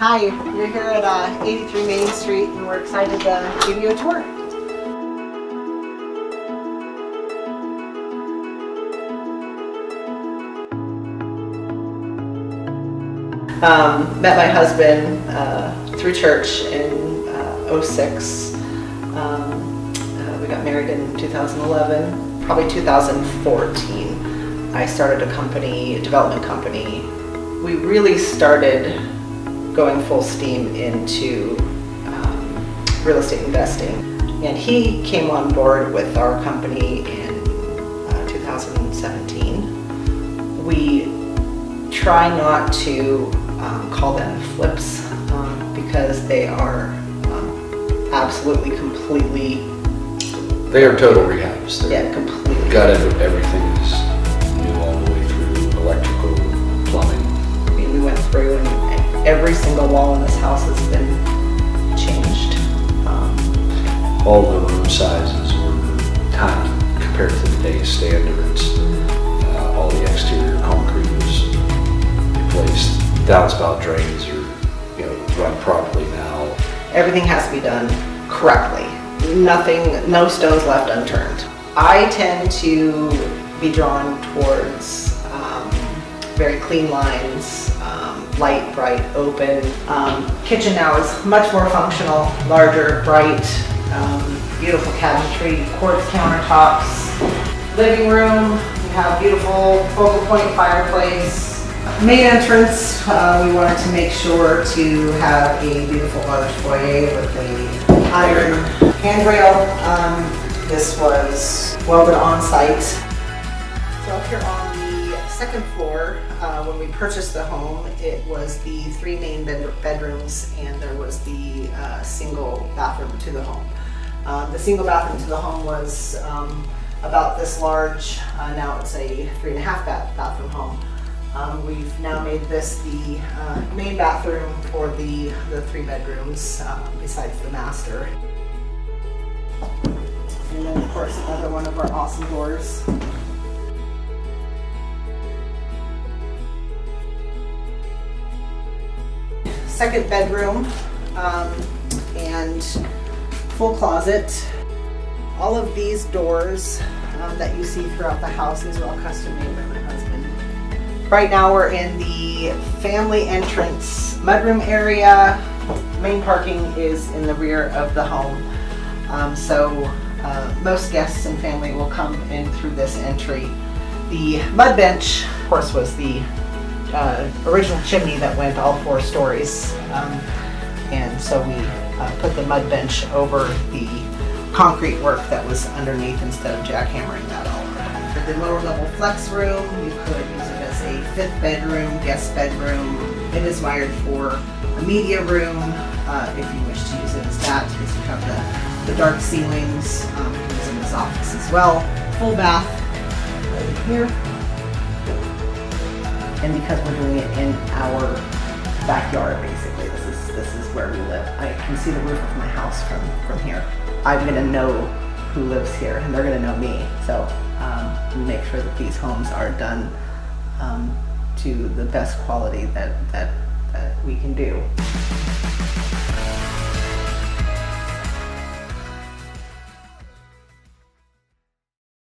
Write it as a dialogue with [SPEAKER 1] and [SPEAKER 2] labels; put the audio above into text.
[SPEAKER 1] Hi, you're here at 83 Main Street and we're excited to give you a tour. Met my husband through church in '06. We got married in 2011, probably 2014. I started a company, a development company. We really started going full steam into real estate investing. And he came on board with our company in 2017. We try not to call them flips because they are absolutely, completely...
[SPEAKER 2] They are total rehabs.
[SPEAKER 1] Yeah, completely.
[SPEAKER 2] Gutted, everything is new all the way through, electrical, plumbing.
[SPEAKER 1] I mean, we went through and every single wall in this house has been changed.
[SPEAKER 2] All the room sizes were tiny compared to today's standards. All the exterior concrete was replaced. Downspout drains are, run properly now.
[SPEAKER 1] Everything has to be done correctly. No stones left unturned. I tend to be drawn towards very clean lines, light, bright, open. Kitchen now is much more functional, larger, bright, beautiful cabinetry, quartz countertops. Living room, we have beautiful focal point fireplace. Main entrance, we wanted to make sure to have a beautiful large foyer with a iron handrail. This was welded on site. So up here on the second floor, when we purchased the home, it was the 3 main bedrooms and there was the single bathroom to the home. The single bathroom to the home was about this large. Now it's a 3.5 bathroom home. We've now made this the main bathroom for the 3 bedrooms besides the master. And then of course another one of our awesome doors. Second bedroom and full closet. All of these doors that you see throughout the house, these are all custom made by my husband. Right now we're in the family entrance mudroom area. Main parking is in the rear of the home. So most guests and family will come in through this entry. The mud bench, of course, was the original chimney that went all 4 stories. And so we put the mud bench over the concrete work that was underneath instead of jackhammering that all over. For the lower level flex room, you could use it as a 5th bedroom, guest bedroom. It is wired for a media room if you wish to use it as that, because you have the dark ceilings. You can use it as office as well. Full bath right here. And because we're doing it in our backyard, basically, this is where we live. I can see the roof of my house from here. I'm gonna know who lives here, and they're gonna know me. So we make sure that these homes are done to the best quality that we can do.